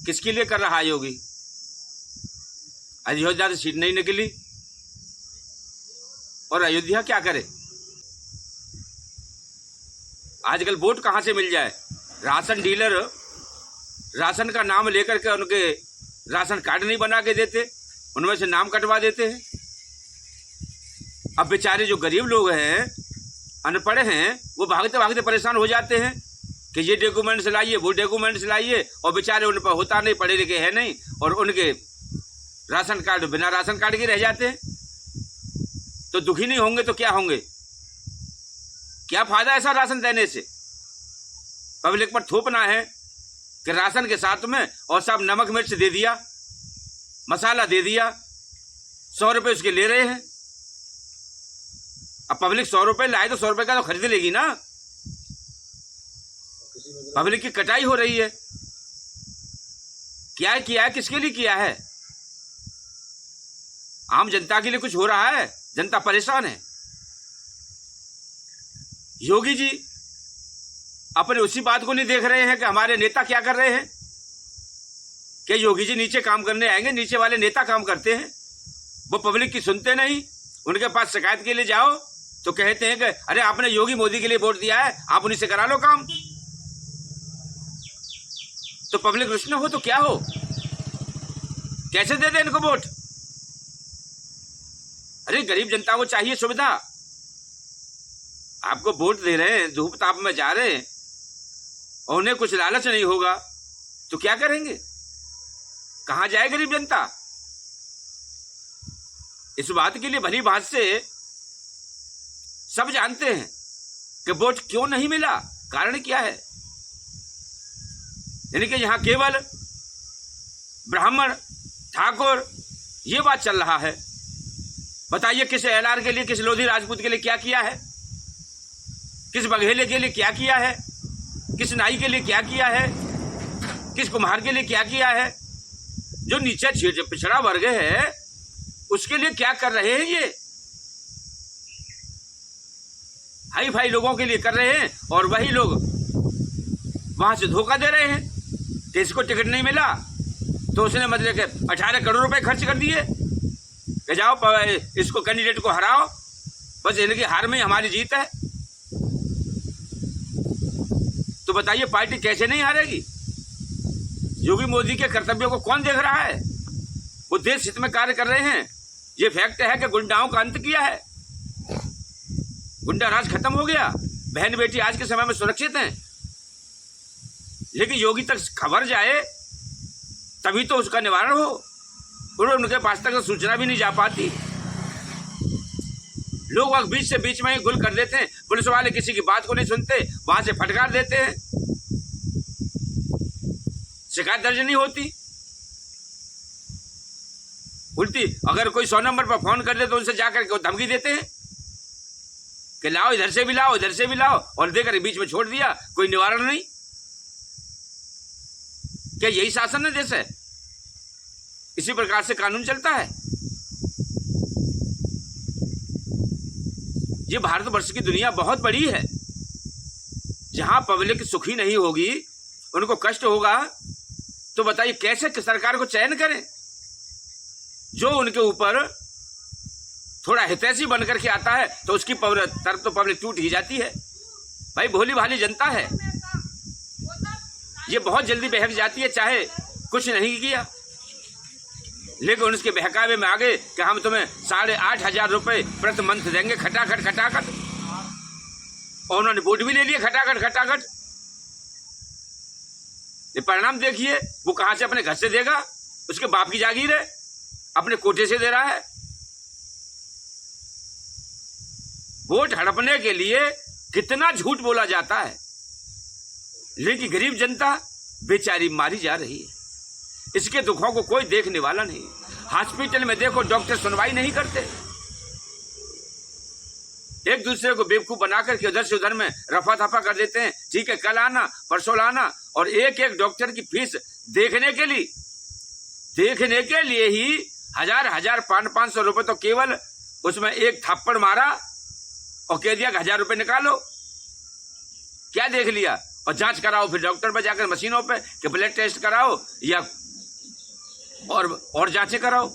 किसके लिए कर रहा है योगी? अयोध्या से सीट नहीं निकली और अयोध्या क्या करे? आजकल वोट कहां से मिल जाए? राशन डीलर राशन का नाम लेकर के उनके राशन कार्ड नहीं बना के देते, उनमें से नाम कटवा देते हैं। अब बेचारे जो गरीब लोग हैं, अनपढ़ हैं, वो भागते भागते परेशान हो जाते हैं कि ये डॉक्यूमेंट्स लाइए, वो डॉक्यूमेंट्स लाइए, और बेचारे उन पर होता नहीं, पढ़े लिखे हैं नहीं, और उनके राशन कार्ड बिना राशन कार्ड के रह जाते हैं। तो दुखी नहीं होंगे तो क्या होंगे? क्या फायदा ऐसा राशन देने से? पब्लिक पर थोपना है कि राशन के साथ में और सब नमक मिर्च दे दिया, मसाला दे दिया, 100 रुपये उसके ले रहे हैं। अब पब्लिक 100 रुपये लाए तो 100 रुपये का तो खरीद लेगी ना। पब्लिक की कटाई हो रही है। क्या किया है? किसके लिए किया है? आम जनता के लिए कुछ हो रहा है? जनता परेशान है। योगी जी अपने उसी बात को नहीं देख रहे हैं कि हमारे नेता क्या कर रहे हैं? कि योगी जी नीचे काम करने आएंगे, नीचे वाले नेता काम करते हैं, वो पब्लिक की सुनते नहीं। उनके पास शिकायत के लिए जाओ तो कहते हैं कि अरे आपने योगी मोदी के लिए वोट दिया है, आप उन्हीं से करा लो काम। तो पब्लिक रुष्ण हो तो क्या हो? कैसे दे दे इनको वोट? अरे गरीब जनता को चाहिए सुविधा। आपको वोट दे रहे हैं, धूप ताप में जा रहे हैं, और उन्हें कुछ लालच नहीं होगा तो क्या करेंगे? कहां जाए गरीब जनता? इस बात के लिए भली बात से सब जानते हैं कि वोट क्यों नहीं मिला, कारण क्या है। यानी कि यहां केवल ब्राह्मण, ठाकुर, ये बात चल रहा है। बताइए किस एलआर के लिए, किस लोधी राजपूत के लिए क्या किया है? किस बघेले के लिए क्या किया है? किस नाई के लिए क्या किया है? किस कुम्हार के लिए क्या किया है? जो नीचे पिछड़ा वर्ग है उसके लिए क्या कर रहे हैं? ये हाई फाई लोगों के लिए कर रहे हैं, और वही लोग वहां से धोखा दे रहे हैं कि इसको टिकट नहीं मिला तो उसने मतलब के 18 करोड़ रुपए खर्च कर दिए कि जाओ इसको कैंडिडेट को हराओ, बस इनकी हार में हमारी जीत है। तो बताइए पार्टी कैसे नहीं हारेगी? योगी मोदी के कर्तव्यों को कौन देख रहा है? वो देश हित में कार्य कर रहे हैं। ये फैक्ट है कि गुंडाओं का अंत किया है, गुंडा राज खत्म हो गया, बहन बेटी आज के समय में सुरक्षित हैं। लेकिन योगी तक खबर जाए तभी तो उसका निवारण हो, और उनके पास तक सूचना भी नहीं जा पाती। लोग वक्त बीच से बीच में ही गुल कर देते हैं, पुलिस वाले किसी की बात को नहीं सुनते, वहां से फटकार देते हैं, शिकायत दर्ज नहीं होती। उल्टी अगर कोई 100 नंबर पर फोन कर दे तो उनसे जाकर के धमकी देते हैं कि लाओ, इधर से भी लाओ, इधर से भी लाओ, और देकर बीच में छोड़ दिया, कोई निवारण नहीं। क्या यही शासन है देश है? इसी प्रकार से कानून चलता है? ये भारतवर्ष की दुनिया बहुत बड़ी है। जहां पब्लिक सुखी नहीं होगी, उनको कष्ट होगा, तो बताइए कैसे सरकार को चयन करें? जो उनके ऊपर थोड़ा हितैषी बन करके आता है तो उसकी तरफ तो पब्लिक टूट ही जाती है। भाई भोली भाली जनता है, ये बहुत जल्दी बहक जाती है, चाहे कुछ नहीं किया, लेकिन उसके बहकावे में आ गए कि हम तुम्हें 8,500 रुपये प्रति मंथ देंगे, खटाखट खटाखट, और उन्होंने वोट भी ले लिए खटाखट खटाखट। ये परिणाम देखिए, वो कहां से अपने घर से देगा? उसके बाप की जागीर है, अपने कोटे से दे रहा है। वोट हड़पने के लिए कितना झूठ बोला जाता है, लेकिन गरीब जनता बेचारी मारी जा रही है। इसके दुखों को कोई देखने वाला नहीं। हॉस्पिटल में देखो, डॉक्टर सुनवाई नहीं करते, एक दूसरे को बेवकूफ बनाकर के उधर से उधर में रफा दफा कर देते हैं। ठीक है, कल आना, परसों लाना, और एक एक डॉक्टर की फीस देखने के लिए ही 1000 500 रुपए तो केवल उसमें एक थप्पड़ मारा और कह दिया कि 1000 रुपए निकालो। क्या देख लिया? और जांच कराओ फिर डॉक्टर पर जाकर मशीनों पे कि ब्लड टेस्ट कराओ या और जांचें कराओ।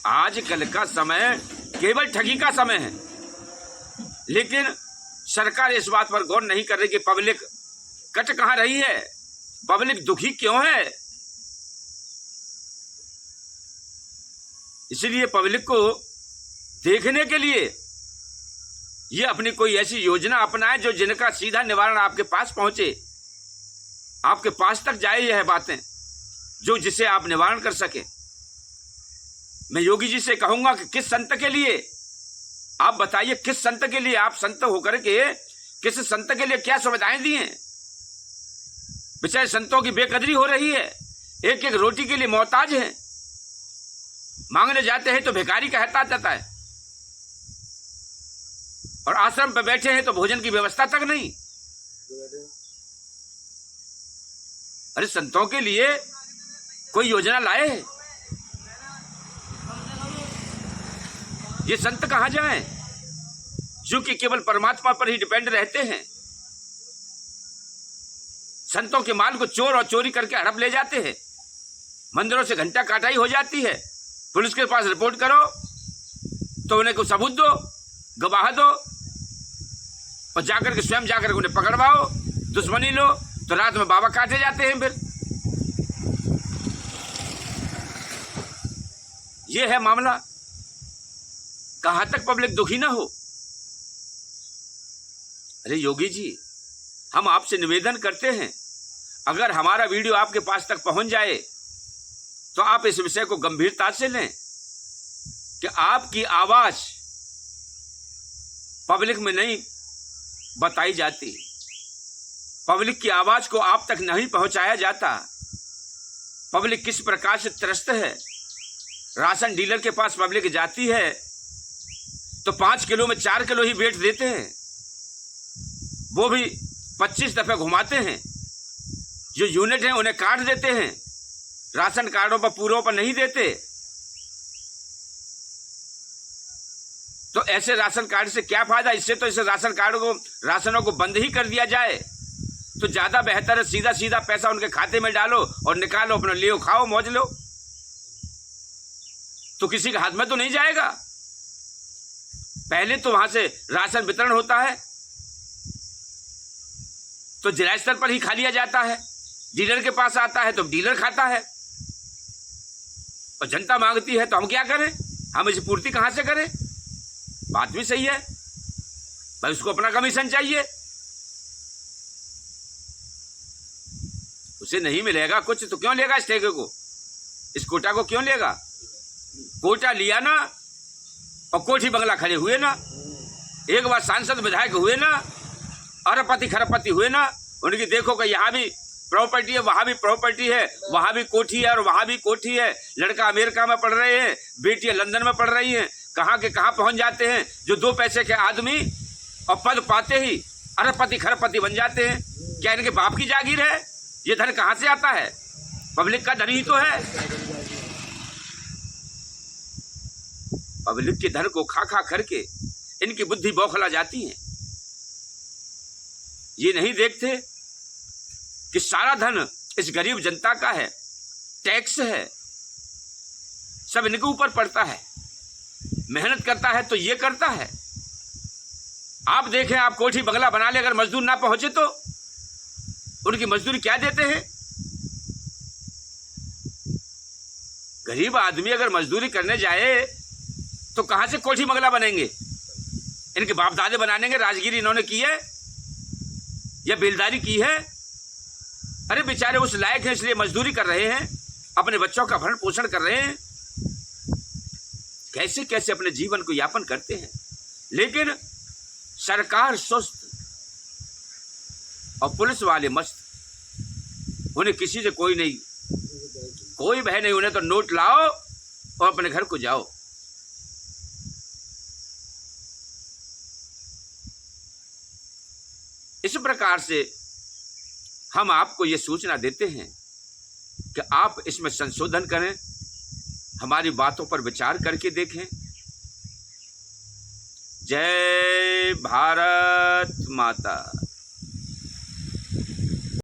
आजकल का समय केवल ठगी का समय है, लेकिन सरकार इस बात पर गौर नहीं कर रही कि पब्लिक कट कहां रही है, पब्लिक दुखी क्यों है। इसलिए पब्लिक को देखने के लिए ये अपनी कोई ऐसी योजना अपनाए जो जिनका सीधा निवारण आपके पास पहुंचे, आपके पास तक जाए यह बातें, जो जिसे आप निवारण कर सके। मैं योगी जी से कहूंगा कि किस संत के लिए, आप बताइए किस संत के लिए, आप संत होकर के किस संत के लिए क्या सुविधाएं दी हैं। बेचारे संतों की बेकदरी हो रही है, एक एक रोटी के लिए मोहताज हैं, मांगने जाते हैं तो भिखारी कहता जाता है, और आश्रम पर बैठे हैं तो भोजन की व्यवस्था तक नहीं। अरे संतों के लिए कोई योजना लाए है? ये संत कहां जाएं जो कि केवल परमात्मा पर ही डिपेंड रहते हैं। संतों के माल को चोर और चोरी करके हड़प ले जाते हैं, मंदिरों से घंटा काटाई हो जाती है, पुलिस के पास रिपोर्ट करो तो उन्हें को सबूत दो, गवाह दो, और जाकर के स्वयं जाकर के उन्हें पकड़वाओ, दुश्मनी लो, तो रात में बाबा काटे जाते हैं। फिर ये है मामला। कहां तक पब्लिक दुखी ना हो। अरे योगी जी, हम आपसे निवेदन करते हैं, अगर हमारा वीडियो आपके पास तक पहुंच जाए तो आप इस विषय को गंभीरता से लें कि आपकी आवाज पब्लिक में नहीं बताई जाती, पब्लिक की आवाज को आप तक नहीं पहुंचाया जाता। पब्लिक किस प्रकार से त्रस्त है। राशन डीलर के पास पब्लिक जाती है तो 5 किलो में 4 किलो ही वेट देते हैं, वो भी 25 दफे घुमाते हैं। जो यूनिट हैं उन्हें काट देते हैं, राशन कार्डों पर पूरों पर नहीं देते। तो ऐसे राशन कार्ड से क्या फायदा। इससे तो इसे राशनों को बंद ही कर दिया जाए तो ज्यादा बेहतर है। सीधा सीधा पैसा उनके खाते में डालो और निकालो, अपना लियो, खाओ, मौज लो, तो किसी के हाथ में तो नहीं जाएगा। पहले तो वहां से राशन वितरण होता है तो जिला स्तर पर ही खा लिया जाता है, डीलर के पास आता है तो डीलर खाता है, और जनता मांगती है तो हम क्या करें, हम इसे पूर्ति कहां से करें। बात भी सही है भाई, उसको अपना कमीशन चाहिए, उसे नहीं मिलेगा कुछ तो क्यों लेगा इस ठेके को, इस कोटा को क्यों लेगा। कोटा लिया ना और कोठी बंगला खड़े हुए ना, एक बार सांसद विधायक हुए ना, अरबपति खरबपति हुए ना। उनकी देखो कि यहाँ भी प्रॉपर्टी है, वहां भी प्रॉपर्टी है, वहां भी कोठी है और वहां भी कोठी है। लड़का अमेरिका में पढ़ रहे हैं, बेटियां लंदन में पढ़ रही हैं, कहाँ के कहाँ पहुंच जाते हैं। जो 2 पैसे के आदमी और पद पाते ही अरबपति खरबपति बन जाते हैं। क्या इनके बाप की जागीर है? ये धन कहाँ से आता है? पब्लिक का धन ही तो है। पब्लिक के धन को खा खा करके इनकी बुद्धि बौखला जाती है। ये नहीं देखते कि सारा धन इस गरीब जनता का है, टैक्स है, सब इनके ऊपर पड़ता है। मेहनत करता है तो ये करता है। आप देखें, आप कोठी बंगला बना ले, अगर मजदूर ना पहुंचे तो उनकी मजदूरी क्या देते हैं। गरीब आदमी अगर मजदूरी करने जाए तो कहां से कोठी बंगला बनेंगे। इनके बाप दादे बनानेंगे, राजगिरी इन्होंने की है या बेलदारी की है। अरे बेचारे उस लायक हैं इसलिए मजदूरी कर रहे हैं, अपने बच्चों का भरण पोषण कर रहे हैं, कैसे कैसे अपने जीवन को यापन करते हैं। लेकिन सरकार सुस्त और पुलिस वाले मस्त। उन्हें किसी से कोई नहीं, कोई भय नहीं। उन्हें तो नोट लाओ और अपने घर को जाओ। इस प्रकार से हम आपको ये सूचना देते हैं कि आप इसमें संशोधन करें, हमारी बातों पर विचार करके देखें। जय भारत माता।